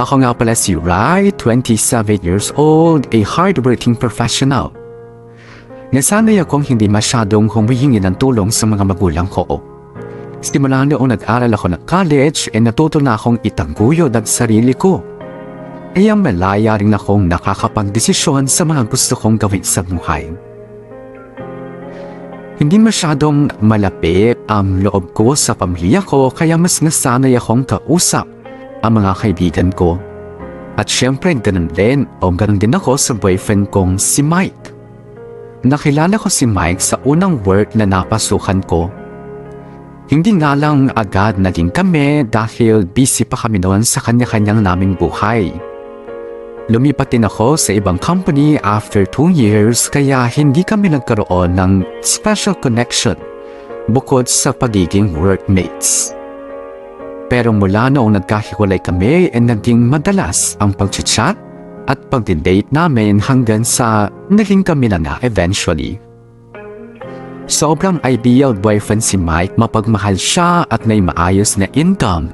Ako nga pala si Rai, 27 years old, a hardworking professional. Nasanay akong hindi masyadong humihingi ng tulong sa mga magulang ko. Simula noong nag-aral ako ng college, natuto na akong itaguyod ang sarili ko. Kaya malaya rin akong nakakapagdesisyon sa mga gusto kong gawin sa buhay. Hindi masyadong malapit ang loob ko sa pamilya ko kaya mas nasanay akong kausap ang mga kaibigan ko. At syempre ganun din ako sa boyfriend kong si Mike. Nakilala ko si Mike sa unang work na napasukan ko. Hindi nga lang agad naging kami dahil busy pa kami noon sa kanya-kanyang naming buhay. Lumipat din ako sa ibang company after 2 years kaya hindi kami nagkaroon ng special connection bukod sa pagiging workmates. Pero mula noong nagkahiwalay kami naging madalas ang pag-chat at pag-date namin hanggang sa naging kami na nga eventually. Sobrang ideal boyfriend si Mike, mapagmahal siya at may maayos na income.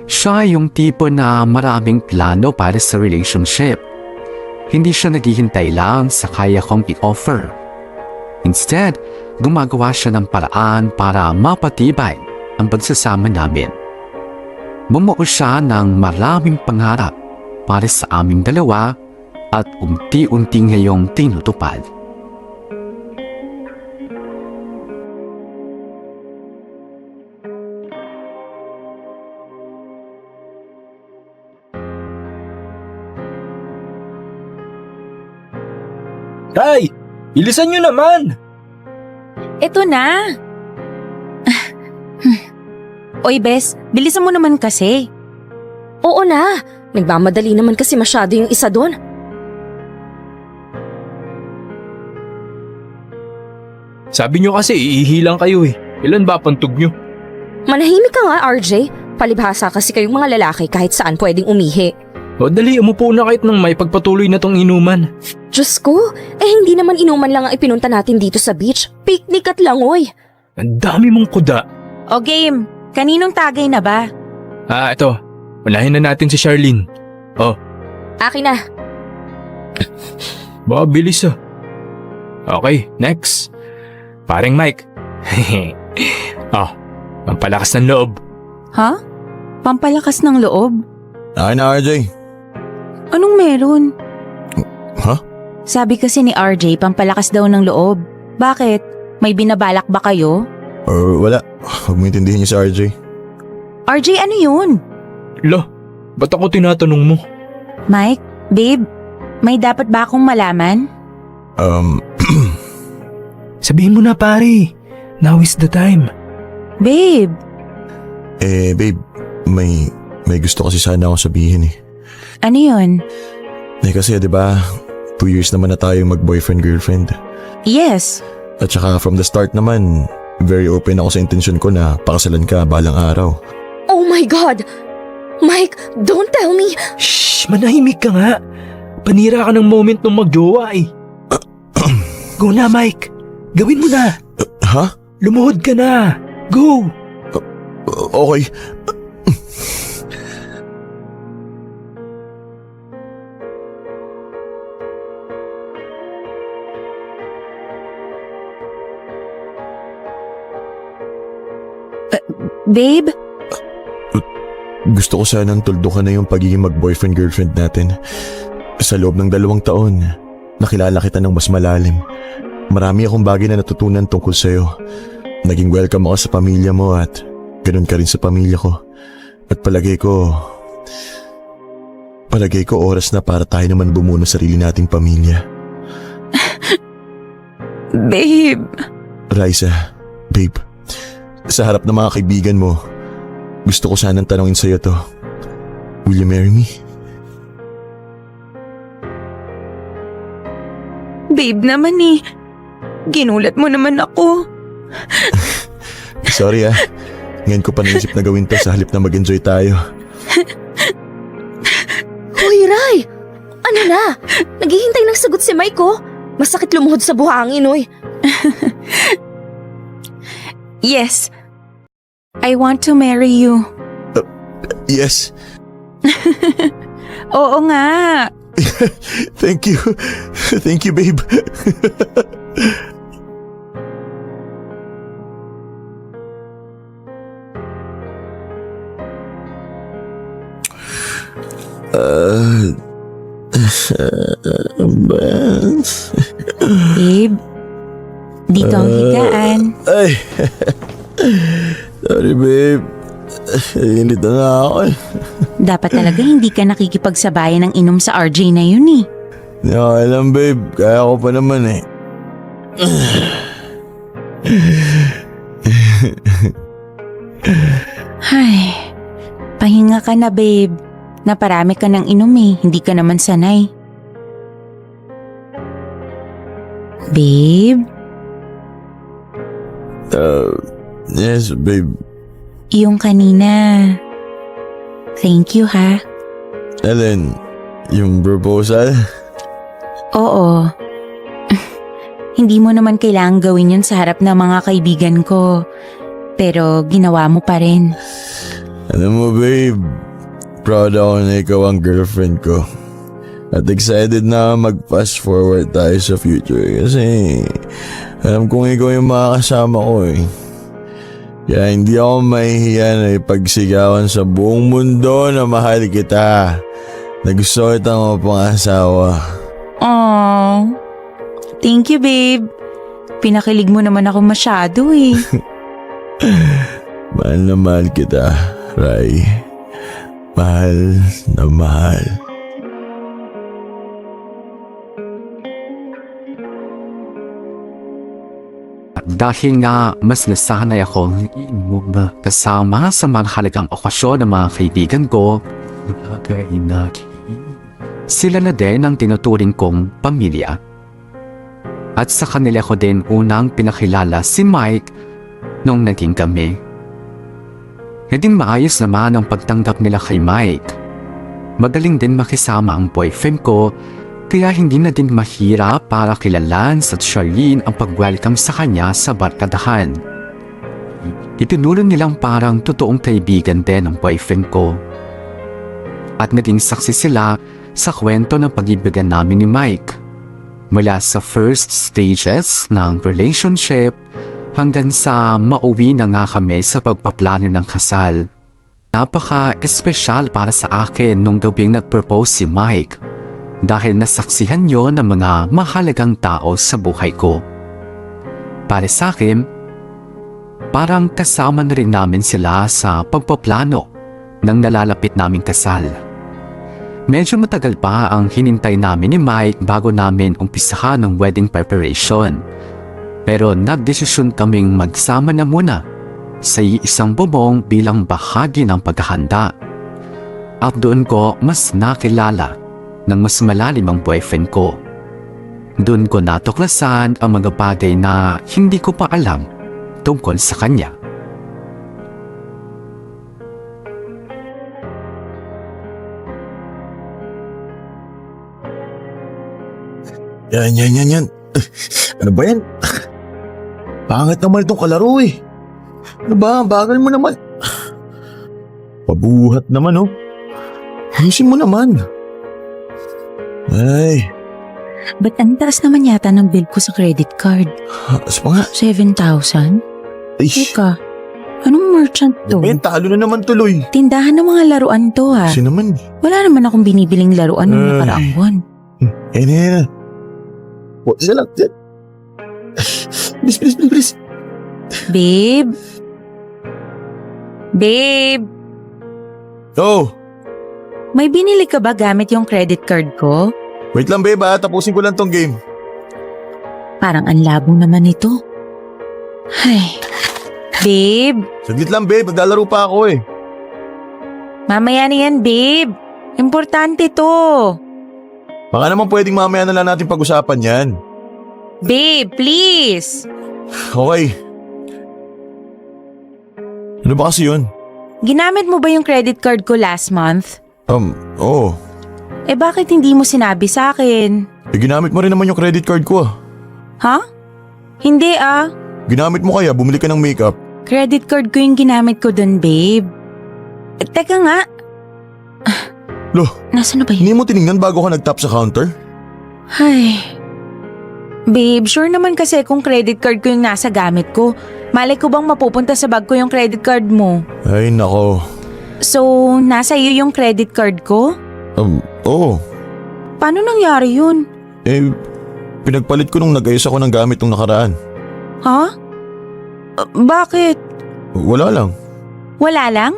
Siya yung tipo na maraming plano para sa relationship. Hindi siya naghihintay lang sa kaya kong i-offer. Instead, gumagawa siya ng paraan para mapatibay ang pagsasama namin. Bumuo siya ng maraming pangarap para sa aming dalawa at unti-unti ngayong tinutupad. Ray! Bilisan nyo naman! Eto na! Oy, Bes, bilisan mo naman kasi. Oo na, nagmamadali naman kasi masyado yung isa doon. Sabi nyo kasi iihilang kayo eh. Ilan ba pantog nyo? Manahimik ka nga, RJ. Palibhasa kasi kayong mga lalaki kahit saan pwedeng umihi. O dali, umupo na kahit nang may pagpatuloy na tong inuman. Diyos ko, hindi naman inuman lang ang ipinunta natin dito sa beach. Picnic at langoy. Ang dami mong kuda. O game, kaninong tagay na ba? Ito. Unahin na natin si Charlene. Oh, Akin na. baka bilis ah. Okay, next. Paring Mike. Pampalakas ng loob. Ha? Pampalakas ng loob? Akin na, RJ. Anong meron? Ha? Sabi kasi ni RJ, pampalakas daw ng loob. Bakit? May binabalak ba kayo? Or wala. Huwag mo intindihin niyo si RJ. RJ, ano yun? Lo, ba't ako tinatanong mo? Mike, babe, may dapat ba akong malaman? Sabihin mo na pare. Now is the time. Babe, babe, may gusto kasi sana akong sabihin eh. ano yun? Kasi 'di ba, 2 years naman na tayong mag-boyfriend-girlfriend. Yes. At saka from the start naman, very open ako sa intensyon ko na pakasalan ka balang araw. Oh my God! Mike, don't tell me! Shh! Manahimik ka nga. Panira ka ng moment nung magjowa eh. Go na, Mike. Gawin mo na. Ha? Lumuhod ka na. Go! Okay. Babe, Gusto ko sanang tuldukan na yung pagiging mag-boyfriend-girlfriend natin. Sa loob ng 2 taon, nakilala kita ng mas malalim. Marami akong bagay na natutunan tungkol sa'yo. Naging welcome ako sa pamilya mo at ganun ka rin sa pamilya ko. At palagay ko oras na para tayo naman bumuo ng sarili nating pamilya. babe. Raisa, babe, sa harap ng mga kaibigan mo, gusto ko sanang tanongin sa'yo to. Will you marry me? Babe naman eh. Ginulat mo naman ako. Sorry ah. Ngayon ko pa naisip na gawin to sa halip na mag-enjoy tayo. Hoy, Ray! Ano na? Naghihintay ng sagot si Mike oh. Masakit lumuhod sa buhangin, oy. Yes. I want to marry you. Yes. Oo nga. Thank you. Thank you, babe. Babe, dito ang higaan. Ay. Sorry, babe. Init na ako eh. Dapat talaga hindi ka nakikipagsabayan ng inom sa RJ na yun eh. Hindi ako alam, babe. Kaya ko pa naman eh. Ay, pahinga ka na babe. Naparami ka ng inom eh, hindi ka naman sanay. Babe, Yes, babe. yung kanina. Thank you ha. Ellen, yung proposal? Oo. Hindi mo naman kailangang gawin yun sa harap ng mga kaibigan ko. Pero ginawa mo pa rin. Alam mo, babe, proud ako na ikaw ang girlfriend ko. At excited na mag-fast forward tayo sa future kasi alam kong ikaw yung makakasama ko eh. Kaya hindi ako mahihiya na ipagsigawan sa buong mundo na mahal kita. Na gusto kitang mapangasawa. Aww. Thank you babe. Pinakilig mo naman ako masyado eh. Mahal na mahal kita, Rai. Mahal na mahal. At dahil nga mas nasanay akong kasama sa mga halagang okasyon ng mga kaibigan ko, sila na din ang tinuturing kong pamilya. At sa kanila ko din unang pinakilala si Mike nung naging kami. Naging maayos naman ang pagtanggap nila kay Mike. Magaling din makisama ang boyfriend ko, kaya hindi na din mahirap para kilalan sa Charlene ang pag-welcome sa kanya sa barkadahan. Itinulong nilang parang totoong kaibigan din ang boyfriend ko. At naging saksi sila sa kwento ng pag-ibigan namin ni Mike. Mula sa first stages ng relationship hanggang sa mauwi na nga kami sa pagpaplano ng kasal. Napaka-espesyal para sa akin nung gabing nag-propose si Mike dahil nasaksihan yon ng mga mahalagang tao sa buhay ko. Para sa akin, parang kasama na rin namin sila sa pagpaplano ng nalalapit naming kasal. Medyo matagal pa ang hinintay namin ni Mike bago namin umpisahan ng wedding preparation. Pero nagdesisyon kaming magsama na muna sa isang bubong bilang bahagi ng paghahanda. At doon ko mas nakilala ng mas malalim ang boyfriend ko. Doon ko natuklasan ang mga bagay na hindi ko pa alam tungkol sa kanya. Yan. Ano ba yan? Pangit naman itong kalaro eh. Ano ba? Bagal mo naman. Pabuhat naman oh. Ayusin mo naman. Ay. Ba't ang taas naman yata ng bill ko sa credit card? As pa nga. 7,000? Ay. Teka, anong merchant to? Ben, talo na naman tuloy. Tindahan ng mga laruan to ha. Kasi naman. Wala naman akong binibiling laruan ng nakaraang buwan. Yan. O, isa lang. Bilis. Babe? Babe? Oh, May binili ka ba gamit yung credit card ko? wait lang babe ha. Tapusin ko lang tong game. Parang ang labo naman ito. Ay, babe, Saglit lang babe. Maglalaro pa ako eh. mamaya na yan babe. Importante to. Baka naman pwedeng mamaya na lang natin pag-usapan yan. Babe, please. Okay. Ano ba kasi yun? Ginamit mo ba yung credit card ko last month? Oo. Eh bakit hindi mo sinabi sa akin? Ginamit mo rin naman yung credit card ko ah. Ha? Hindi ah. Ginamit mo kaya, bumili ka ng makeup. Credit card ko yung ginamit ko dun, babe. Teka nga. Lo, Nasaan na ba yun? hindi mo tinignan bago ka nag-tap sa counter? Ay. Babe, sure naman kasi kung credit card ko yung nasa gamit ko. Malay ko bang mapupunta sa bag ko yung credit card mo? Ay, nako. So, nasa iyo yung credit card ko? Oo. Paano nangyari yun? Pinagpalit ko nung nag-ayos ako ng gamit nung nakaraan. Ha? Bakit? Wala lang. Wala lang?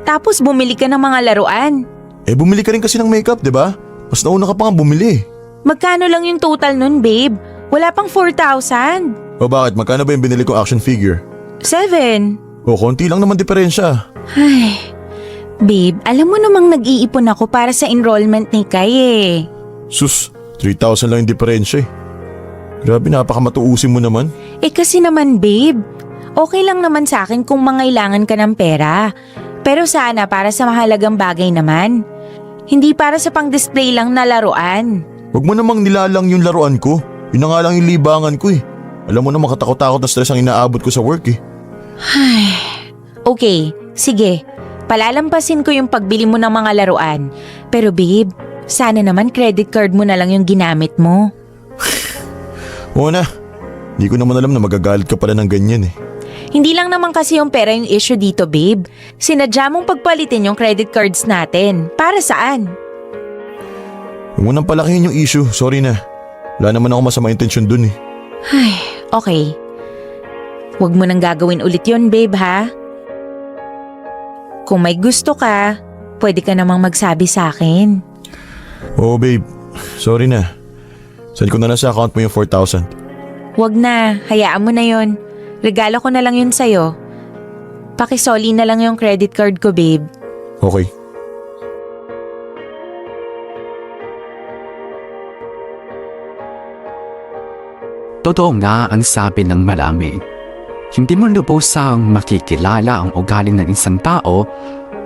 Tapos bumili ka ng mga laruan. Bumili ka rin kasi ng makeup, di ba? Mas nauna ka pa nga bumili. Magkano lang yung total nun, babe? Wala pang 4,000. O bakit? Magkano ba yung binili kong action figure? 7. Konti lang naman diferensya. Ay, babe, alam mo namang nag-iipon ako para sa enrollment ni Kai eh. Sus, 3,000 lang yung diferensya eh. Grabe, napakamatuusin mo naman. Kasi naman, babe, okay lang naman sa akin kung mangailangan ka ng pera. Pero sana para sa mahalagang bagay naman. Hindi para sa pang-display lang na laruan. Huwag mo namang nilalang yung laruan ko. Yun na nga lang yung libangan ko eh. Alam mo naman katakot-takot na stress ang inaabot ko sa work eh. Ay, okay, sige. Palalampasin ko yung pagbili mo ng mga laruan. Pero babe, sana naman credit card mo na lang yung ginamit mo. Oo na. Hindi ko naman alam na magagalit ka pala ng ganyan eh. Hindi lang naman kasi yung pera yung issue dito, babe. Sinadya mong pagpalitin yung credit cards natin. Para saan? Huwag mo nang palakihin yung issue. Sorry na. Wala naman ako masama intensyon dun eh. Ay, okay. Huwag mo nang gagawin ulit yon, babe, ha? Kung may gusto ka, pwede ka namang magsabi sa akin. Oo babe. Sorry na. Send ko na lang sa account mo yung 4,000. Huwag na, hayaan mo na yon. Regalo ko na lang yun sa'yo. Pakisoli na lang yung credit card ko, babe. Okay. Totoo nga ang sabi ng marami. Hindi mo lubusang makikilala ang ugali ng isang tao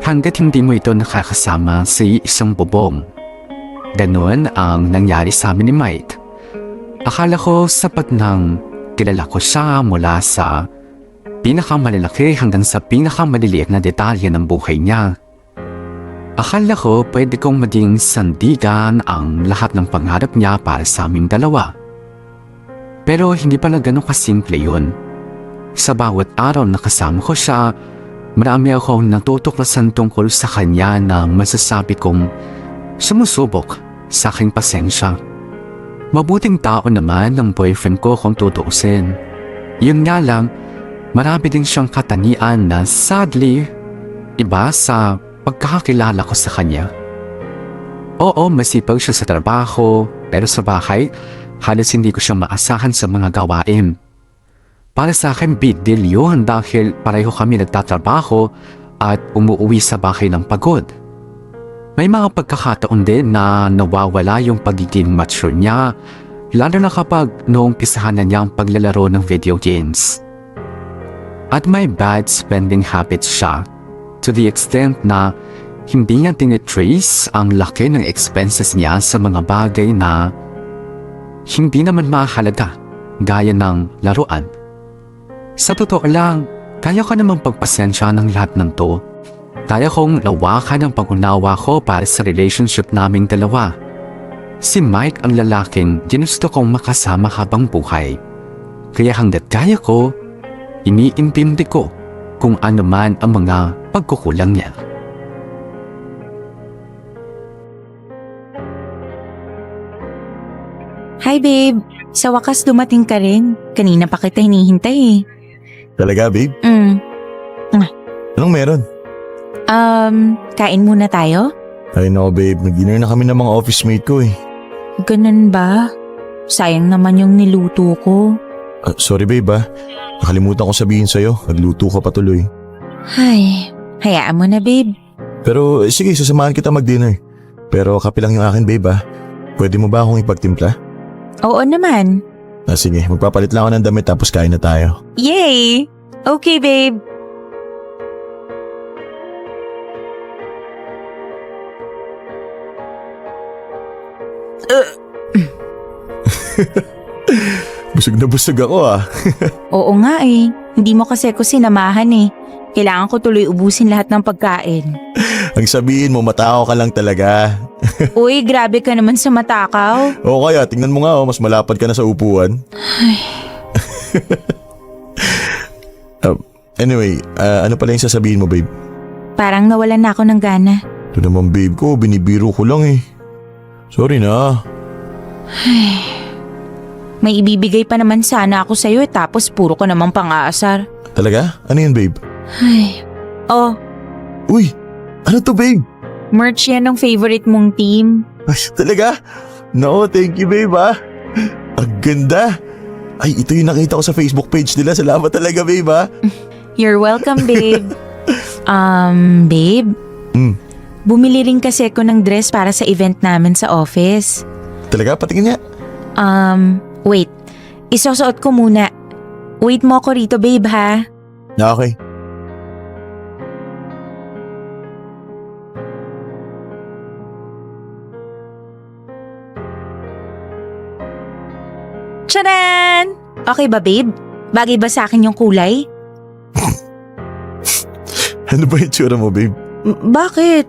hanggat hindi mo ito nakakasama sa isang bubong. Ganon ang nangyari sa amin ni Mike. Akala ko sapat nang kilala ko siya mula sa pinakamalaki hanggang sa pinakamaliliit na detalye ng buhay niya. Akala ko pwede kong maging sandigan ang lahat ng pangarap niya para sa aming dalawa. Pero hindi pala ganun kasimple yun. Sa bawat araw na kasama ko siya, marami akong natutuklasan tungkol sa kanya na masasabi kong sumusubok sa aking pasensya. Mabuting tao naman ang boyfriend ko kung tutuusin. Yun nga lang, marami din siyang katanian na sadly, iba sa pagkakakilala ko sa kanya. Oo, masipag siya sa trabaho, pero sa bahay, halos hindi ko siya maasahan sa mga gawain. Para sa akin, big deal yun dahil pareho kami nagtatrabaho at umuwi sa bahay ng pagod. May mga pagkakataon din na nawawala yung pagiging mature niya, lalo na kapag noong pisahan na niya ang paglalaro ng video games. At may bad spending habits siya, to the extent na hindi niya tinitrace ang laki ng expenses niya sa mga bagay na hindi naman mahalaga, gaya ng laruan. Sa totoo lang, kaya ko namang pagpasensya ng lahat ng to. Kaya kong lawakan ang pag-unawa ko para sa relationship naming dalawa. Si Mike ang lalaking ginusto kong makasama habang buhay. Kaya hanggat kaya ko, iniintindi ko kung ano man ang mga pagkukulang niya. Hi, babe. Sa wakas dumating ka rin. Kanina pa kita hinihintay eh. Talaga babe? Anong meron? Kain muna tayo? Ay no babe, nag-dinner na kami ng mga office mate ko eh. Ganun ba? Sayang naman yung niluto ko. Sorry babe nakalimutan ko sabihin sa'yo, nagluto ka pa tuloy. Ay, hayaan mo na, babe. Pero sige, sasamahan kita mag-dinner. Pero kape lang yung akin babe Pwede mo ba akong ipagtimpla? Oo naman. Sige, magpapalit lang ako ng damit tapos kain na tayo. Yay! Okay, babe. Busog na busog ako Oo nga eh. Hindi mo kasi ako sinamahan eh. Kailangan ko tuloy ubusin lahat ng pagkain. Ang sabihin mo, matao ka lang talaga. Uy, grabe ka naman sa matakaw. O kaya, tingnan mo nga, mas malapad ka na sa upuan. Anyway, ano pala yung sasabihin mo, babe? Parang nawalan na ako ng gana. Ito naman, babe ko, binibiro ko lang eh. Sorry na. May ibibigay pa naman sana ako sa'yo tapos puro ka namang pang-aasar. Talaga? Ano yun, babe? Oh, Uy, ano to, babe? merch yan ng favorite mong team. Ay, talaga? No, thank you, babe, ah. Ang ganda. Ay, ito yung nakita ko sa Facebook page nila. Salamat talaga, babe, ah. You're welcome, babe. Babe? Bumili rin kasi ako ng dress para sa event namin sa office. Talaga? Patingin niya. Wait. Isusuot ko muna. Wait mo ako rito, babe, ha? Okay. Tcharan! Okay ba, babe? Bagay ba sa akin yung kulay? Ano ba yung tsura mo, babe? Bakit?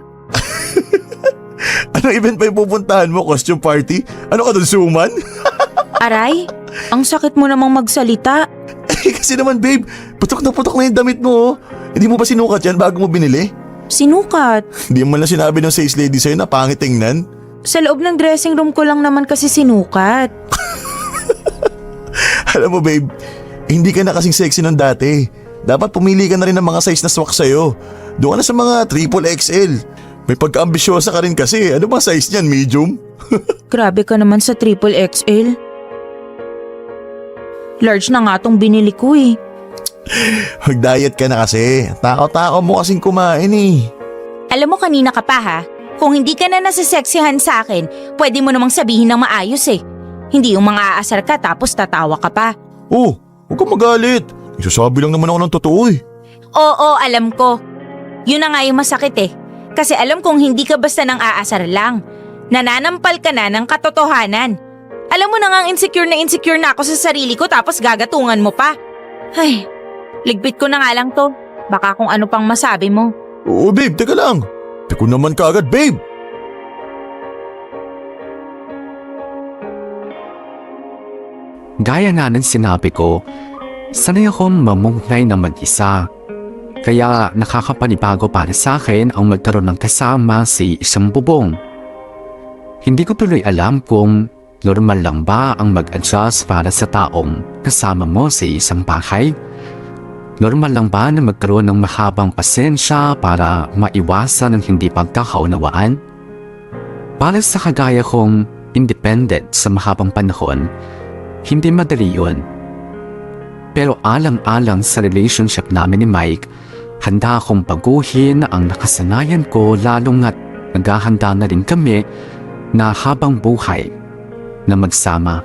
Anong event pa yung pupuntahan mo? Costume party? Ano ka dun, suman? Aray? Ang sakit mo namang magsalita. Kasi naman, babe, putok na yung damit mo, oh. Hindi mo pa sinukat yan bago mo binili? Sinukat. Hindi mo lang sinabi ng sales lady sa'yo na pangit tingnan? Sa loob ng dressing room ko lang naman kasi sinukat. Alam mo, babe, hindi ka na kasing sexy ng dati. Dapat pumili ka na rin ng mga size na swak sa'yo. Doon ka na sa mga triple XL. May pagka-ambisyosa ka rin kasi. Ano ba size niyan, medium? Grabe ka naman sa triple XL. Large na nga tong binili ko eh. Mag-diet ka na kasi. Takaw-takaw mo kasing kumain eh. Alam mo kanina ka pa ha, kung hindi ka na nasiseksihan sa akin, pwede mo namang sabihin ng maayos eh. Hindi yung mga aasar ka tapos tatawa ka pa. Oh, huwag kang magalit. Isasabi lang naman ako ng totoo eh. Oo, alam ko. Yun na nga yung masakit eh. Kasi alam kong hindi ka basta nang aasar lang. Nananampal ka na ng katotohanan. Alam mo na nga insecure na ako sa sarili ko tapos gagatungan mo pa. Ay, ligpit ko na nga lang to. Baka kung ano pang masabi mo. Oo, babe, teka lang. Teko naman kaagad, babe. Gaya nga ng sinabi ko, sanay akong mamungkay na mag-isa. Kaya nakakapanibago para sa akin ang magkaroon ng kasama si isang bubong. Hindi ko tuloy alam kung normal lang ba ang mag-adjust para sa taong kasama mo sa isang bahay. Normal lang ba na magkaroon ng mahabang pasensya para maiwasan ang hindi pagkakaunawaan? Para sa kagaya kong independent sa mahabang panahon, hindi madali yun. Pero alang-alang sa relationship namin ni Mike, handa akong baguhin ang nakasanayan ko lalong at naghahanda na rin kami na habang buhay na magsama.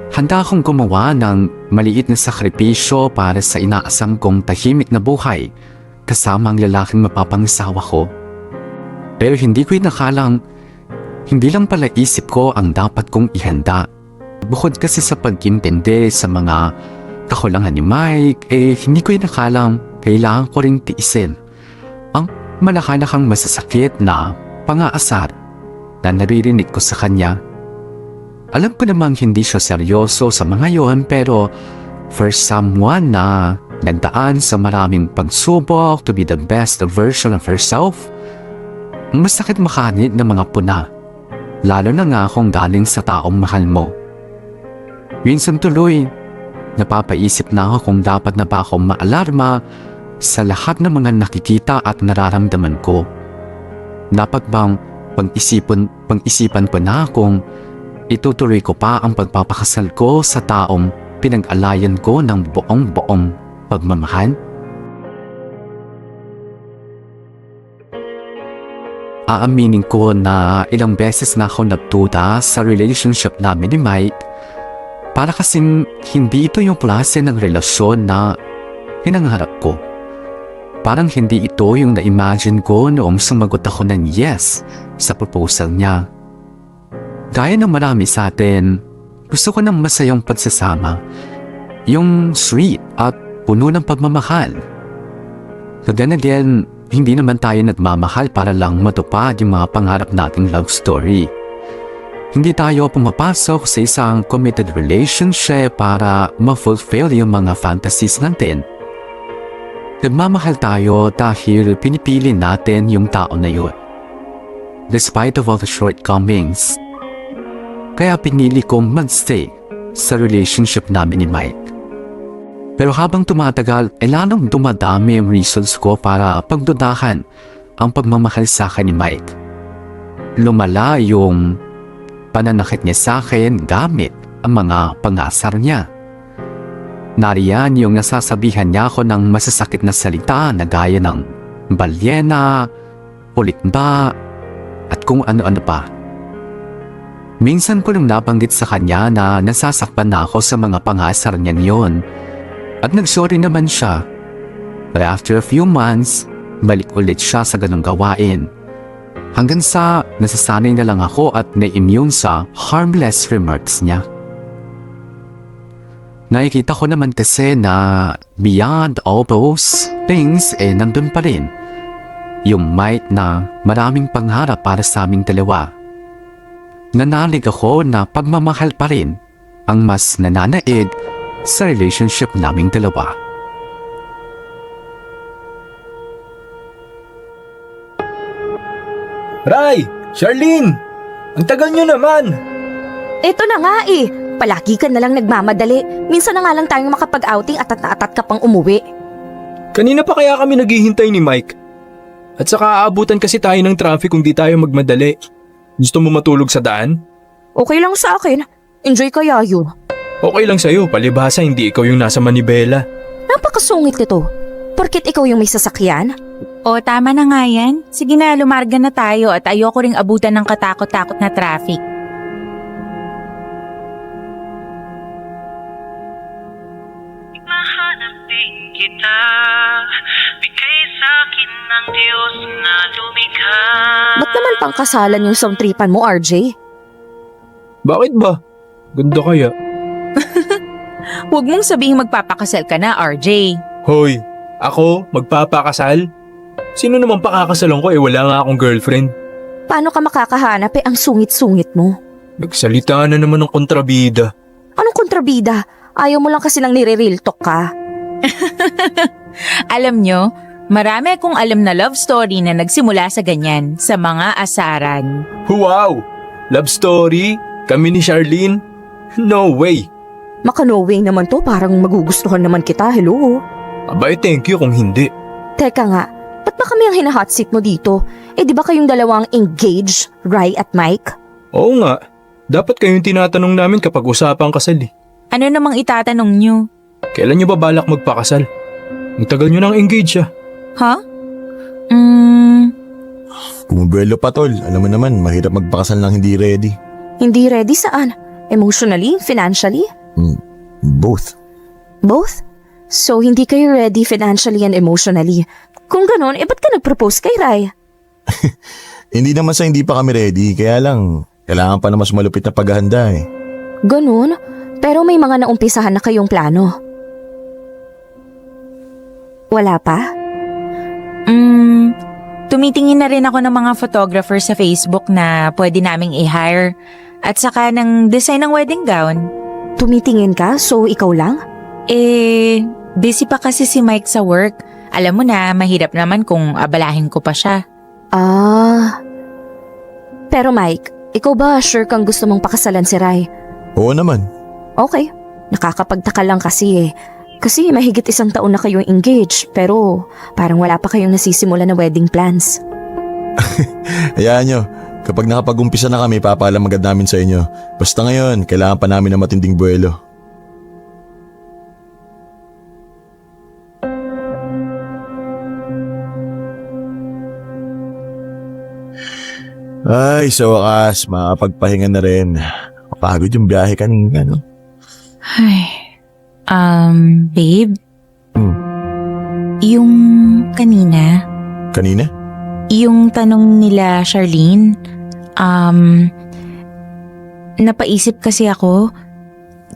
Handa akong gumawa ng maliit na sakripisyo para sa inaasam kong tahimik na buhay kasama ang lalaking mapapangasawa ko. Pero hindi ko inakalang hindi lang pala isip ko ang dapat kong ihanda. Bukod kasi sa pag-intindi sa mga kakulangan ni Mike, hindi ko inakalang kailangan ko ring tiisin ang malakalakang masasakit na pang-aasar na naririnig ko sa kanya. Alam ko namang hindi siya seryoso sa mga yon, pero for someone na nagdaan sa maraming pagsubok to be the best version of herself, masakit makanid ng mga puna, lalo na nga kung galing sa taong mahal mo. Minsan tuloy, napapaisip na ako kung dapat na ba akong maalarma sa lahat ng mga nakikita at nararamdaman ko. Dapat bang pag-isipan ko na kung itutuloy ko pa ang pagpapakasal ko sa taong pinag-alayan ko ng buong pagmamahal? Aaminin ko na ilang beses na ako nagduda sa relationship namin ni Mike. Para kasing hindi ito yung klase ng relasyon na pinangarap ko. Parang hindi ito yung na-imagine ko noong sumagot ako ng yes sa proposal niya. Gaya ng marami sa atin, gusto ko ng masayang pagsasama. Yung sweet at puno ng pagmamahal. So then again, hindi naman tayo nagmamahal para lang matupad yung mga pangarap nating love story. Hindi tayo pumapasok sa isang committed relationship para ma-fulfill yung mga fantasies natin. Nagmamahal tayo dahil pinipili natin yung tao na yun. Despite of all the shortcomings. Kaya pinili kong mag-stay sa relationship namin ni Mike. Pero habang tumatagal, lalong dumadami ang reasons ko para pagdudahan ang pagmamahal sa akin ni Mike. Lumala yung pananakit niya sa akin gamit ang mga pangasar niya. Nariyan yung nasasabihan niya ako ng masasakit na salita na gaya ng balyena, ulit ba, at kung ano-ano pa. Minsan ko nang nabanggit sa kanya na nasasakpan na ako sa mga pangasar niya niyon. At nagsorry naman siya. But after a few months, balik ulit siya sa ganong gawain. Hanggang sa nasasanay na lang ako at na-immune sa harmless remarks niya. Nakikita ko naman kasi na beyond all those things nandun pa rin. Yung Mike na maraming pangarap para sa aming dalawa. Nanalig ako na pagmamahal pa rin ang mas nananaig sa relationship naming dalawa. Ray! Charlene! Ang tagal nyo naman! Eto na nga eh. Palagi ka na lang nagmamadali. Minsan na nga lang tayong makapag-outing at atat ka pang umuwi. Kanina pa kaya kami naghihintay ni Mike. At saka aabutan kasi tayo ng traffic kung di tayo magmadali. Gusto mo matulog sa daan? Okay lang sa akin. Enjoy kaya yun. Okay lang sa'yo, palibhasa hindi ikaw yung nasa manibela. Napakasungit nito. Porket ikaw yung may sasakyan? O tama na nga yan. Sige na, lumarga na tayo at ayoko ring abutan ng katakot-takot na traffic. Mahanap din kita, bigay sa'kin ng Diyos na lumikha. Ba't naman pang kasalan yung soundtripan mo, RJ? Bakit ba? Ganda kaya. Huwag mong sabihing magpapakasal ka na, RJ. Hoy, ako magpapakasal? Sino naman pakakasalan ko wala nga akong girlfriend. Paano ka makakahanap ang sungit-sungit mo? Nagsalita na naman ng kontrabida. Anong kontrabida? Ayaw mo lang kasi nang nire-real talk ka. Alam nyo, marami akong alam na love story na nagsimula sa ganyan, sa mga asaran. Wow! Love story? Kami ni Charlene? No way! Maka-no-way naman to, parang magugustuhan naman kita, hello? Abay, thank you kung hindi. Teka nga, ba't ba kami ang hina-hot seat mo dito? Eh di ba kayong dalawang engaged, Rai at Mike? Oo nga, dapat kayong tinatanong namin kapag usapang kasal eh. Ano namang itatanong nyo? Kailan nyo ba balak magpakasal? Ang tagal nyo nang engage ah. Ha? Bumubuelo pa tol, alam mo naman, mahirap magpakasal nang hindi ready. Hindi ready saan? Emotionally? Financially? Both. Both? So hindi kayo ready financially and emotionally. Kung ganon, ba't ka nag-propose kay Rai? Hindi naman sa hindi pa kami ready, kaya lang, kailangan pa na mas malupit na paghahanda eh. Ganon? Pero may mga naumpisahan na kayong plano. Wala pa? Tumitingin na rin ako ng mga photographer sa Facebook na pwede naming i-hire at saka ng design ng wedding gown. Tumitingin ka, so ikaw lang? Busy pa kasi si Mike sa work. Alam mo na, mahirap naman kung abalahin ko pa siya. Pero Mike, ikaw ba sure kang gusto mong pakasalan si Rai? Oo naman. Okay, nakakapagtaka lang kasi eh. Kasi mahigit 1 taon na kayong engaged, pero parang wala pa kayong nasisimula na wedding plans. Hayaan nyo, kapag nakapag-umpisa na kami, papaalam agad namin sa inyo. Basta ngayon, kailangan pa namin ng matinding buwelo. Ay, sa wakas, makapagpahinga na rin. Kapagod yung biyahe kanina, no? Ay, babe? Yung kanina, Kanina? yung tanong nila Charlene, napaisip kasi ako,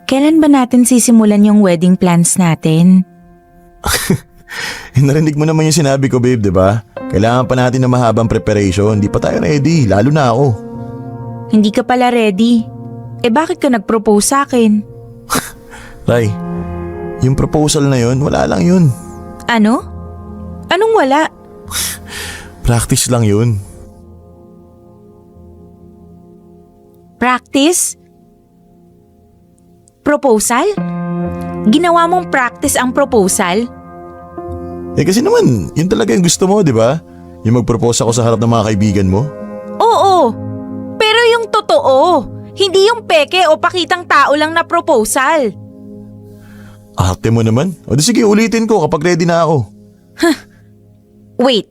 kailan ba natin sisimulan yung wedding plans natin? Narinig mo naman yung sinabi ko, babe, di ba? Kailangan pa natin ng mahabang preparation. Di pa tayo ready, lalo na ako. Hindi ka pala ready. Bakit ka nag-propose sa akin? Ray, yung proposal na yun, wala lang yun. Ano? Anong wala? Practice lang yun. Practice? Proposal? Ginawa mong practice ang proposal? Kasi naman, yun talaga yung gusto mo, di ba? Yung mag-propose ako sa harap ng mga kaibigan mo. Oo, pero yung totoo, hindi yung peke o pakitang tao lang na proposal. Ate mo naman. O di sige, ulitin ko kapag ready na ako. Wait.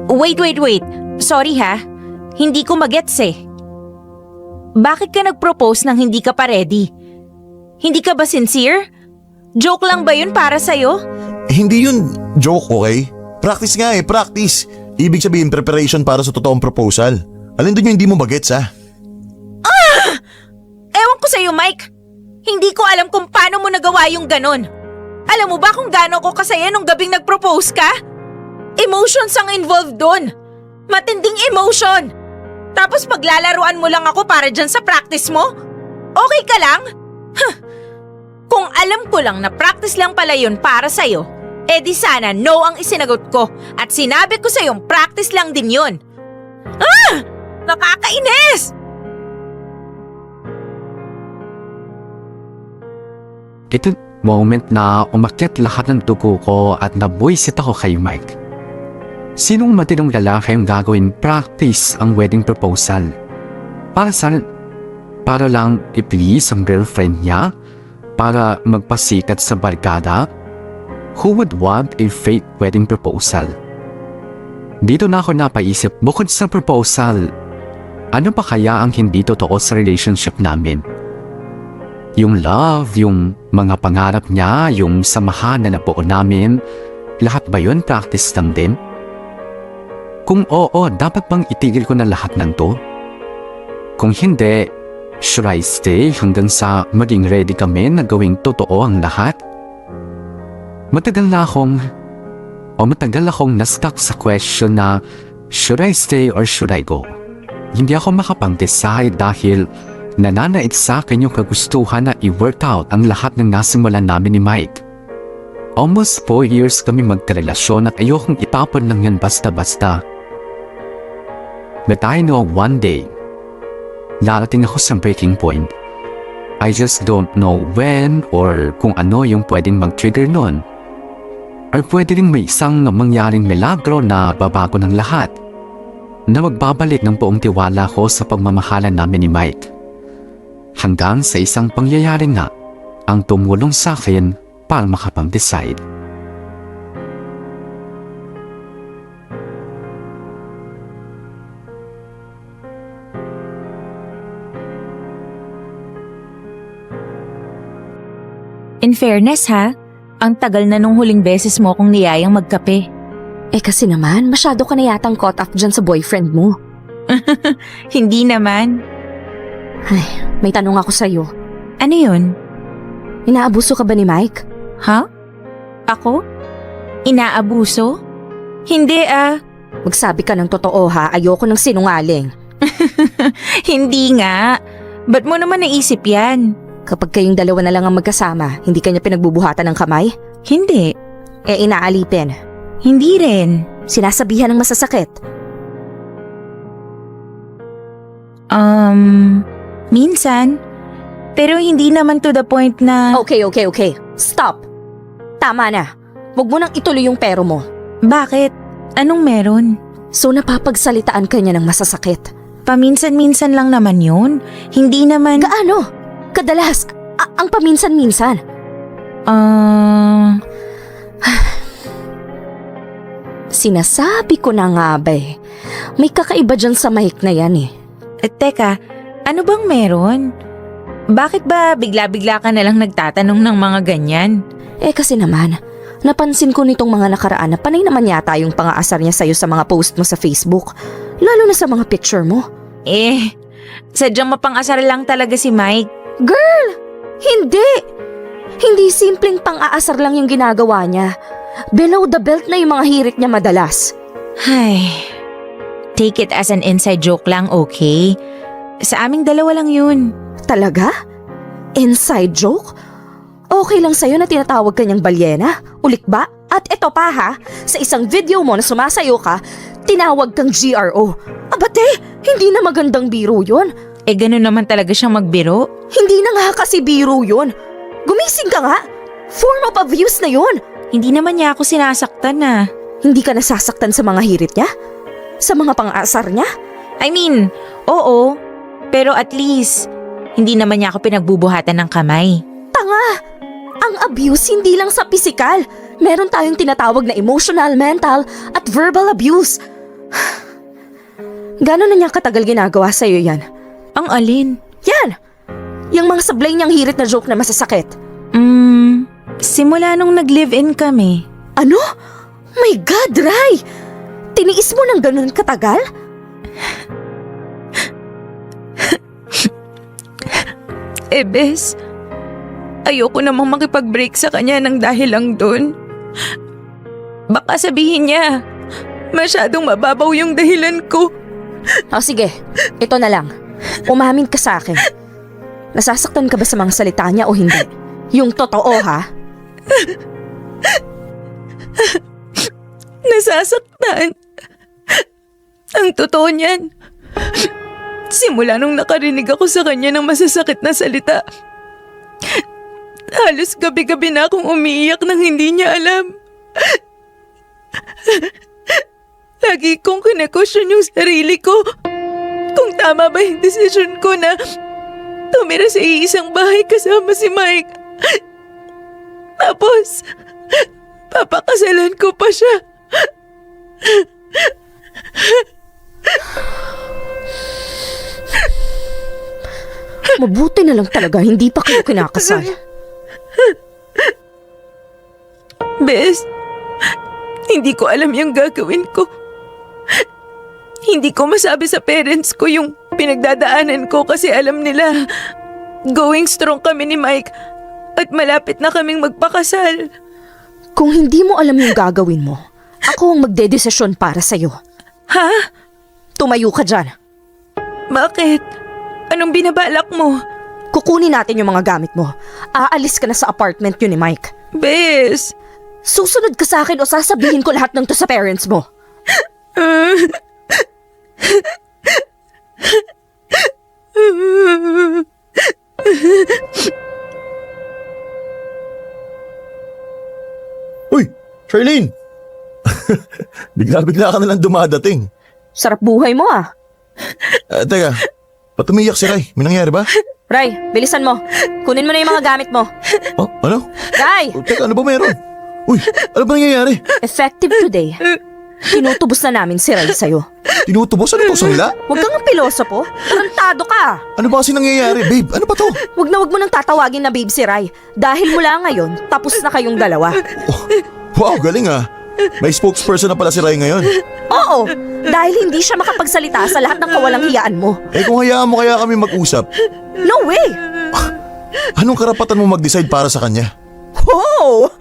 Wait. Sorry ha, hindi ko magets eh. Bakit ka nag-propose nang hindi ka pa ready? Hindi ka ba sincere? Joke lang ba yun para sa'yo? Hindi yun joke, okay? Practice nga practice. Ibig sabihin preparation para sa totoong proposal. Alin doon yung hindi mo bagets, ha? Ewan ko sa'yo, Mike. Hindi ko alam kung paano mo nagawa yung ganon. Alam mo ba kung gaano ko kasaya nung gabing nag-propose ka? Emotions ang involved doon. Matinding emotion. Tapos paglalaruan mo lang ako para dyan sa practice mo? Okay ka lang? Kung alam ko lang na practice lang pala yun para sa'yo, di sana no ang isinagot ko at sinabi ko sa'yong practice lang din yun. Nakakainis! Ito moment na umakyat lahat ng dugo ko at nabuisit ako kay Mike. Sinong matinong lalaki ang gagawin practice ang wedding proposal? Para saan? Para lang i-please ang girlfriend niya? Para magpasikat sa barkada? Who would want a fake wedding proposal? Dito na ako napaisip, bukod sa proposal, ano pa kaya ang hindi totoo sa relationship namin? Yung love, yung mga pangarap niya, yung samahan na nabuo namin, lahat ba yun practice lang din? Kung oo, dapat bang itigil ko na lahat ng to? Kung hindi, should I stay hanggang sa maging ready kami na gawing totoo ang lahat? Matagal akong na-stuck sa question na should I stay or should I go? Hindi ako makapag-decide dahil nananait sa akin yung kagustuhan na i-work out ang lahat ng nasimulan namin ni Mike. Almost 4 years kami magkarelasyon at ayokong itapon lang yan basta-basta. But I know one day, larating ako sa breaking point. I just don't know when or kung ano yung pwedeng mag-trigger nun. Or pwede rin may isang mangyaring milagro na babago ng lahat, na magbabalik ng buong tiwala ko sa pagmamahalan namin ni Mike. Hanggang sa isang pangyayari nga ang tumulong sa akin para makapag-decide. In fairness ha, ang tagal na nung huling beses mo akong niyayang magkape. Kasi naman, masyado ka na yatang caught up dyan sa boyfriend mo. Hindi naman. Ay, may tanong ako sa'yo. Ano yun? Inaabuso ka ba ni Mike? Ha? Ako? Inaabuso? Hindi Magsabi ka ng totoo ha, ayoko ng sinungaling. Hindi nga. Ba't mo naman naisip yan? Kapag kayong dalawa na lang ang magkasama, hindi kanya pinagbubuhatan ng kamay? Hindi. Inaalipin. Hindi rin. Sinasabihan ng masasakit. Minsan. Pero hindi naman to the point na… Okay. Stop. Tama na. Huwag mo nang ituloy yung pero mo. Bakit? Anong meron? So napapagsalitaan ka niya ng masasakit. Paminsan-minsan lang naman yun. Hindi naman… Gaano? Kadalas, ang paminsan-minsan. Sinasabi ko na nga ba eh. May kakaiba dyan sa Mike na yan eh. Teka, ano bang meron? Bakit ba bigla-bigla ka nalang nagtatanong ng mga ganyan? Kasi naman, napansin ko nitong mga nakaraan na panay naman yata yung pang-aasar niya sa'yo sa mga post mo sa Facebook. Lalo na sa mga picture mo. Sadyang mapang-asar lang talaga si Mike. Girl! Hindi Hindi simpleng pang-aasar lang yung ginagawa niya. Below the belt na yung mga hirit niya madalas. Ay, take it as an inside joke lang, okay? Sa aming dalawa lang yun. Talaga? Inside joke? Okay lang sa'yo na tinatawag kanyang balyena? Ulik ba? At eto pa ha, sa isang video mo na sumasayo ka, tinawag kang GRO. Abate, hindi na magandang biro yun. Eh ganun naman talaga siyang magbiro. Hindi na nga kasi biro yun. Gumising ka nga. Form of abuse na yun. Hindi naman niya ako sinasaktan na. Hindi ka nasasaktan sa mga hirit niya? Sa mga pang-aasar niya? I mean, oo. Pero at least, hindi naman niya ako pinagbubuhatan ng kamay. Tanga! Ang abuse hindi lang sa pisikal. Meron tayong tinatawag na emotional, mental, at verbal abuse. Gano'n na niya katagal ginagawa sa'yo yan? Ang alin? Yan! Yung mga sablay niyang hirit na joke na masasakit. Simula nung nag-live-in kami. Ano? My God, Rai! Tiniis mo ng ganun katagal? Bes, ayoko namang makipag-break sa kanya nang dahil lang dun. Baka sabihin niya, masyadong mababaw yung dahilan ko. O sige, ito na lang. Umamin ka sa akin. Nasasaktan ka ba sa mga salita niya o hindi? Yung totoo ha? Nasasaktan. Ang totoo niyan. Simula nung nakarinig ako sa kanya ng masasakit na salita, halos gabi-gabi na akong umiiyak nang hindi niya alam. Lagi kong kine-question yung sarili ko. Kung tama ba yung desisyon ko na tumira sa iisang bahay kasama si Mike. Tapos, papakasalan ko pa siya. Mabuti na lang talaga hindi pa kayo kinakasal. Bes, hindi ko alam yung gagawin ko. Hindi ko masabi sa parents ko yung pinagdadaanan ko kasi alam nila going strong kami ni Mike at malapit na kaming magpakasal. Kung hindi mo alam yung gagawin mo, ako ang magdedesisyon para sa'yo. Ha? Tumayo ka dyan. Bakit? Anong binabalak mo? Kukunin natin yung mga gamit mo. Aalis ka na sa apartment yun ni Mike. Bes! Susunod ka sa akin o sasabihin ko lahat ng to sa parents mo. Uy, Charlene! Bigla-bigla ka nalang dumadating. Sarap buhay mo ah. Teka, ba't umiyak si Rai? May nangyari ba? Ray, bilisan mo. Kunin mo na yung mga gamit mo. Oh, ano? Ray! Teka, ano ba meron? Uy, ano ba nangyayari? Effective today. Tinutubos na namin si Ray sa'yo. Tinutubos? Ano to, sangla? Huwag kang pilosopo. Tarantado ka. Ano ba kasi nangyayari? Babe, ano ba to? Huwag mo nang tatawagin na babe si Ray. Dahil mula ngayon, tapos na kayong dalawa. Oh, wow, galing ah. May spokesperson na pala si Rai ngayon. Oo, dahil hindi siya makapagsalita sa lahat ng kawalang hiyaan mo. Eh kung hayaan mo kaya kami mag-usap, No way! anong karapatan mo mag-decide para sa kanya? Wow!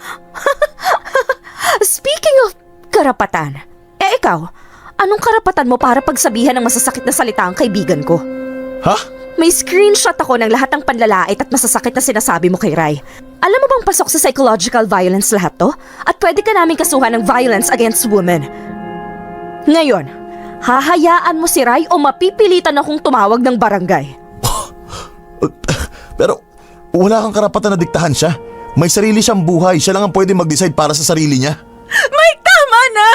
Speaking of karapatan, ikaw, anong karapatan mo para pagsabihan ng masasakit na salita ang kaibigan ko? Ha? May screenshot ako ng lahat ng panlalait at masasakit na sinasabi mo kay Rai. Alam mo bang pasok sa psychological violence lahat to? At pwede ka namin kasuhan ng violence against women. Ngayon, hahayaan mo si Rai o mapipilitan akong tumawag ng barangay? Pero wala kang karapatan na diktahan siya. May sarili siyang buhay. Siya lang ang pwede mag-decide para sa sarili niya. Mike, tama na!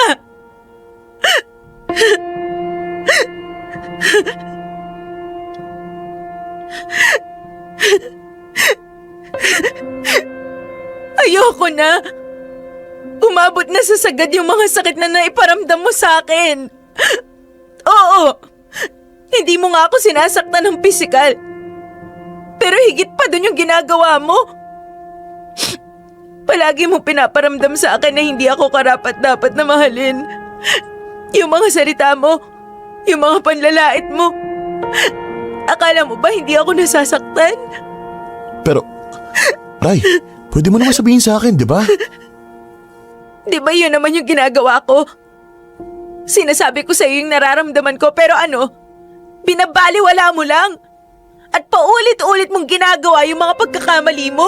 Ayoko na. Umabot na sa sagad yung mga sakit na naiparamdam mo sa akin. Oo, hindi mo nga ako sinasaktan ng pisikal. Pero higit pa dun yung ginagawa mo. Palagi mo pinaparamdam sa akin na hindi ako karapat-dapat na mahalin. Yung mga salita mo, yung mga panlalait mo. Akala mo ba hindi ako nasasaktan? Pero, Rai, Pwede mo naman sabihin sa akin, di ba? Di ba yun naman yung ginagawa ko? Sinasabi ko sa'yo yung nararamdaman ko pero binabaliwala mo lang. At paulit-ulit mong ginagawa yung mga pagkakamali mo.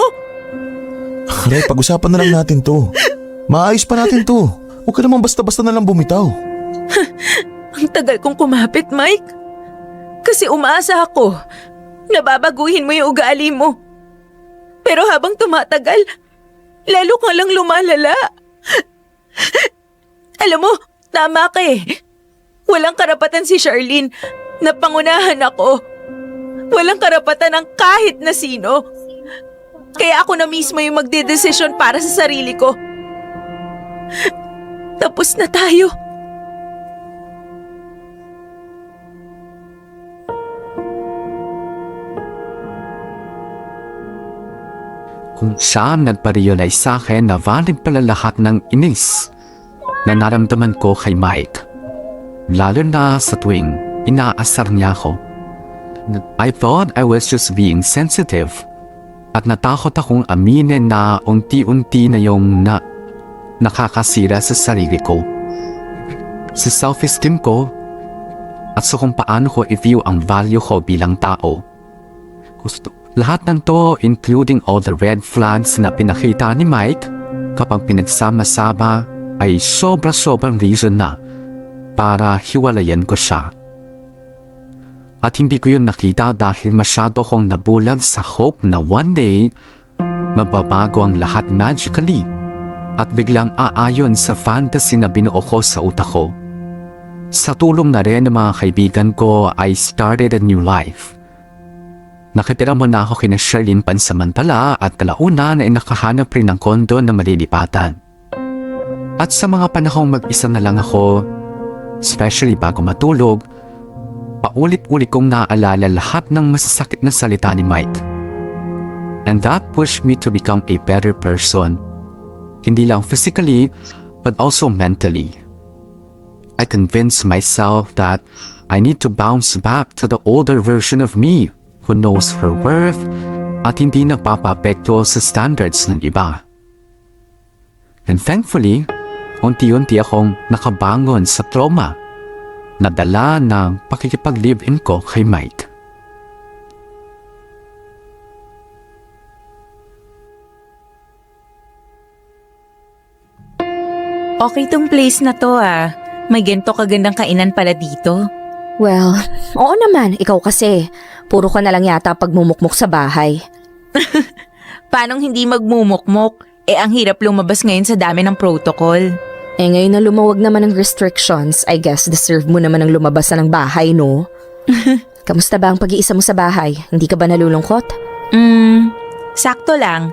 Ray, pag-usapan na lang natin to. Maayos pa natin to. Huwag ka naman basta-basta na lang bumitaw. Ang tagal kong kumapit, Mike. Kasi umaasa ako na babaguhin mo yung ugali mo. Pero habang tumatagal, lalo kang lang lumalala. Alam mo, tama ka eh. Walang karapatan si Charlene na pangunahan ako. Walang karapatan ng kahit na sino. Kaya ako na mismo yung magdedesisyon para sa sarili ko. Tapos na tayo. Kung saan nagpa-realize sa akin na valid pala lahat ng inis na naramdaman ko kay Mike. Lalo na sa tuwing inaasar niya ako. I thought I was just being sensitive at natakot akong aminin na unti-unti na yung nakakasira sa sarili ko. Sa self-esteem ko at sa kung paano ko i-view ang value ko bilang tao. Lahat ng to, including all the red flags na pinakita ni Mike kapag pinagsama-sama ay sobra-sobrang reason na para hiwalayan ko siya. At hindi ko yun nakita dahil masyado kong nabulag sa hope na one day mababago ang lahat magically at biglang aayon sa fantasy na binuo ko sa utak ko. Sa tulong na rin ng mga kaibigan ko, I started a new life. Nakitira muna ako kina Charlene pansamantala at kalauna na nakahanap rin ng kondo na malilipatan. At sa mga panahong mag-isa na lang ako, especially bago matulog, paulit-ulit kong naaalala lahat ng masasakit na salita ni Mike. And that pushed me to become a better person. Hindi lang physically, but also mentally. I convinced myself that I need to bounce back to the older version of me who knows her worth at hindi nagpapapekto sa standards ng iba. And thankfully, unti-unti akong nakabangon sa trauma na dala ng pakikipag-live-in ko kay Mike. Okay tong place na to ah. May ganito kagandang kainan pala dito. Well, oo naman, ikaw kasi. Puro ka na lang yata pagmumukmok sa bahay. Paanong hindi magmumukmok? Ang hirap lumabas ngayon sa dami ng protocol. Ngayon na lumawag naman ng restrictions, I guess deserve mo naman ang lumabas na ng bahay, no? Kamusta ba ang pag-iisa mo sa bahay? Hindi ka ba nalulungkot? Sakto lang.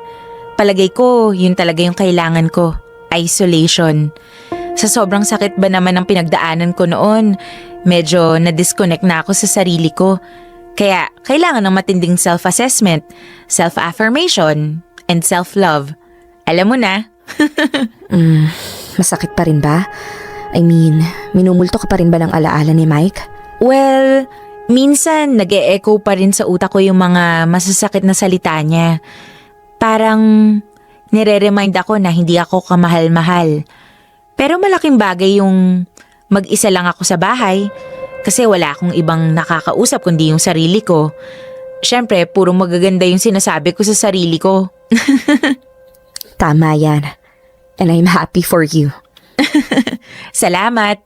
Palagay ko, yun talaga yung kailangan ko. Isolation. Sa sobrang sakit ba naman ang pinagdaanan ko noon, medyo na-disconnect na ako sa sarili ko. Kaya kailangan ng matinding self-assessment, self-affirmation, and self-love. Alam mo na. Masakit pa rin ba? I mean, minumulto ka pa rin ba ng alaala ni Mike? Well, minsan nag-e-echo pa rin sa utak ko yung mga masasakit na salita niya. Parang nire-remind ako na hindi ako kamahal-mahal. Pero malaking bagay yung mag-isa lang ako sa bahay kasi wala akong ibang nakakausap kundi yung sarili ko. Siyempre, puro magaganda yung sinasabi ko sa sarili ko. Tama yan. And I'm happy for you. Salamat.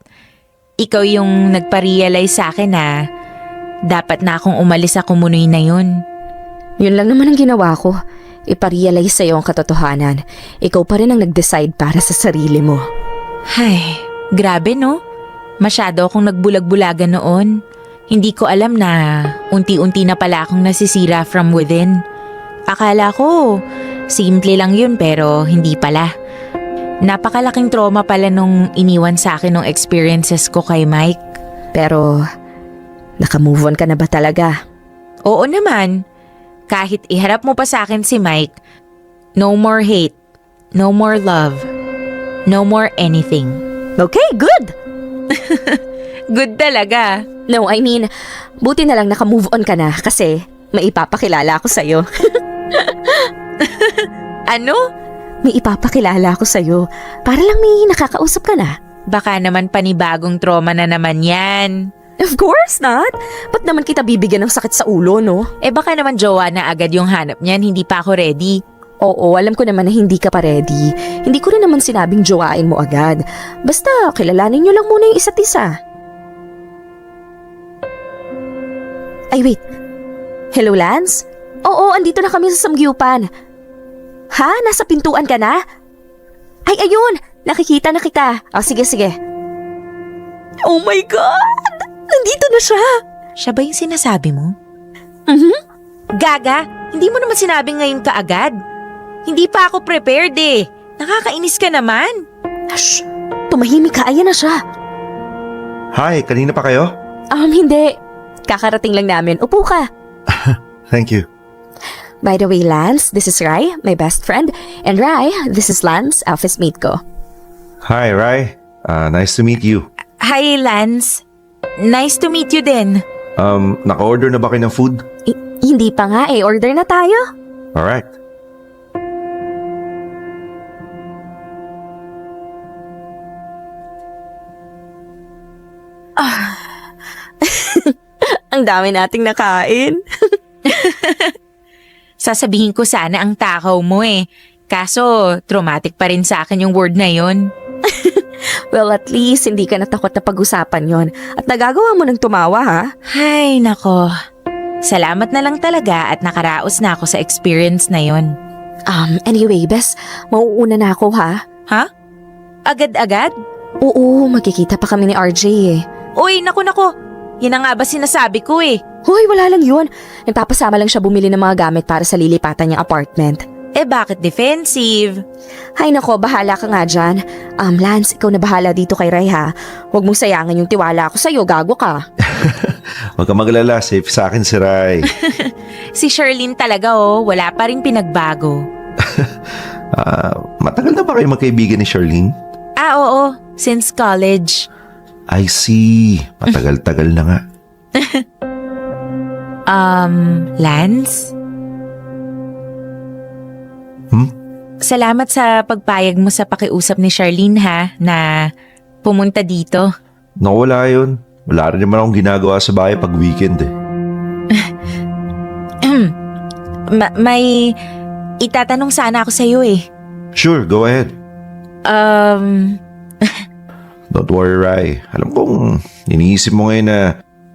Ikaw yung nagpa-realize sa akin na dapat na akong umalis sa kumunoy na yun. Yun lang naman ang ginawa ko. Iparealize sa'yo ang katotohanan. Ikaw pa rin ang nag-decide para sa sarili mo. Ay, grabe no? Masyado akong nagbulag-bulagan noon. Hindi ko alam na unti-unti na pala akong nasisira from within. Akala ko, simple lang yun pero hindi pala. Napakalaking trauma pala nung iniwan sa akin ng experiences ko kay Mike. Pero, naka-move on ka na ba talaga? Oo naman. Kahit iharap mo pa sa akin si Mike, no more hate, no more love, no more anything. Okay, good! Good talaga. No, I mean, buti na lang naka-move on ka na kasi may ipapakilala ako sa'yo. Ano? May ipapakilala ako sa'yo. Para lang may nakakausap ka na. Baka naman panibagong trauma na naman yan. Of course not. Ba't naman kita bibigyan ng sakit sa ulo, no? Baka naman jowa na agad yung hanap niyan, hindi pa ako ready. Oo, alam ko naman na hindi ka pa ready. Hindi ko rin naman sinabing jowain mo agad. Basta, kilalanin nyo lang muna yung isa't isa. Ay, wait. Hello, Lance? Oo, andito na kami sa Samgyupan. Ha? Nasa pintuan ka na? Ay, ayun! Nakikita na kita. Sige. Oh my God! Nandito na siya! Siya ba yung sinasabi mo? Mhm. Gaga, hindi mo naman sinabi ngayon kaagad. Hindi pa ako prepared eh. Nakakainis ka naman. Shh! Tumahimik ka, ayan na siya. Hi, kanina pa kayo? Hindi. Kakarating lang namin. Upo ka. Thank you. By the way, Lance, this is Rai, my best friend. And Rai, this is Lance, office mate ko. Hi, Rai. Nice to meet you. Hi, Lance. Nice to meet you din. Naka-order na ba kayo ng food? Hindi pa nga eh, order na tayo. Alright. Ang dami nating nakain. Sasabihin ko sana ang takaw mo eh. Kaso, traumatic pa rin sa akin yung word na yon. Well, at least hindi ka natakot na pag-usapan yon. At nagagawa mo ng tumawa, ha? Ay, nako. Salamat na lang talaga at nakaraos na ako sa experience na yon. Anyway, Bes, mauuna na ako, ha? Ha? Agad-agad? Oo, magkikita pa kami ni RJ eh. Uy, nako. Yan na nga ba sinasabi ko eh. Hoy, wala lang yun. Nagpapasama lang siya bumili ng mga gamit para sa lilipatan niyang apartment. Bakit defensive? Hay nako, bahala ka nga dyan. Lance, ikaw na bahala dito kay Rai, ha? Huwag mong sayangin yung tiwala ko sa'yo, gago ka. Huwag ka maglala, safe sa akin si Rai. Si Sherlyn talaga wala pa rin pinagbago. Matagal na ba kayo magkaibigan ni Charlene? Oo, since college. I see. Matagal-tagal na nga. Lance? Salamat sa pagpayag mo sa pakiusap ni Charlene ha, na pumunta dito. Naku, wala yun. Wala rin naman akong ginagawa sa bahay pag weekend eh. May itatanong sana ako sa'yo eh. Sure, go ahead. Don't worry, Rai. Alam kong iniisip mo ngayon na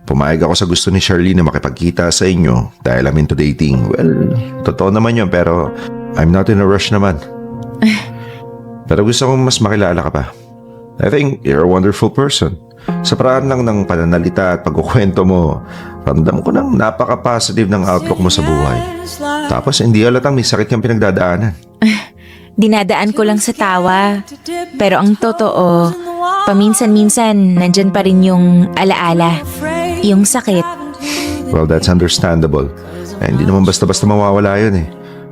pumayag ako sa gusto ni Charlene na makipagkita sa inyo dahil I'm into dating. Well, totoo naman yun pero I'm not in a rush naman. Pero gusto kong mas makilala ka pa. I think you're a wonderful person. Sa paraan lang ng pananalita at pagkukwento mo, ramdam ko nang napaka-positive ng outlook mo sa buhay. Tapos hindi halatang may sakit kang pinagdadaanan. Dinadaan ko lang sa tawa. Pero ang totoo, paminsan-minsan nandyan pa rin yung alaala, yung sakit. Well, that's understandable. Hindi naman basta-basta mawawala yun eh.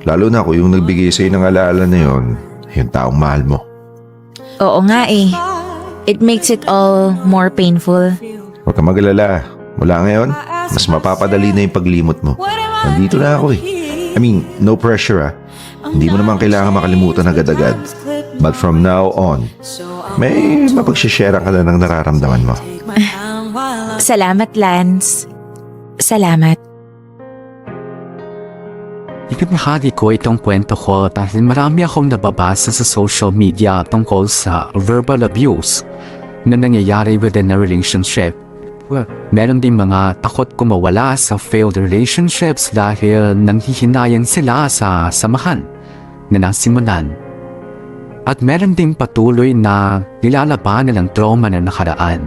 Lalo na kung yung nagbigay sa'yo ng alaala na yun, yung taong mahal mo. Oo nga eh. It makes it all more painful. Huwag ka magalala. Mula ngayon, mas mapapadali na yung paglimot mo. Nandito na ako eh. I mean, no pressure ah. Hindi mo naman kailangan makalimutan agad-agad. But from now on, may mapagsishare ka na ng nararamdaman mo. Salamat, Lance. Salamat. Ibinahagi ko itong kwento ko dahil marami akong nababasa sa social media tungkol sa verbal abuse na nangyayari within a relationship. Well, meron din mga takot kumawala sa failed relationships dahil nanghihinayang sila sa samahan na nasimulan. At meron din patuloy na nilalabanan ng trauma na nakaraan.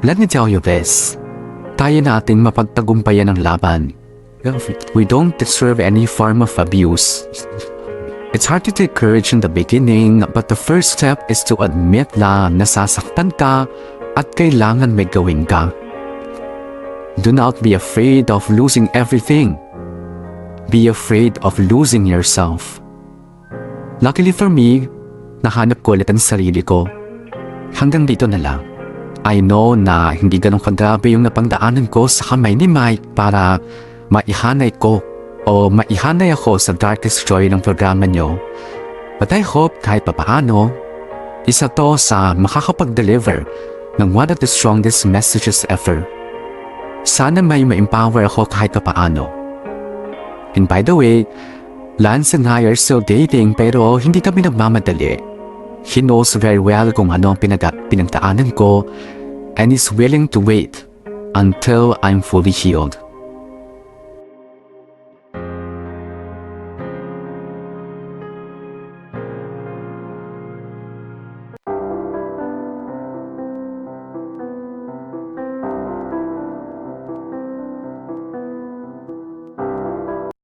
Let me tell you this, tayo natin mapagtagumpayan ang laban. We don't deserve any form of abuse. It's hard to take courage in the beginning, but the first step is to admit na nasasaktan ka at kailangan may gawin ka. Do not be afraid of losing everything. Be afraid of losing yourself. Luckily for me, nahanap ko ulit ang sarili ko. Hanggang dito na lang. I know na hindi ganun kagrabe yung napangdaanan ko sa kamay ni Mike para maihanay ko o o maihanay ako sa darkest joy ng programa nyo. But I hope kahit papaano, isa to sa makakapag-deliver ng one of the strongest messages ever. Sana may ma-empower ako kahit papaano. And by the way, Lance and I are still dating pero hindi kami nagmamadali. He knows very well kung ano ang pinagdaanan ko and is willing to wait until I'm fully healed.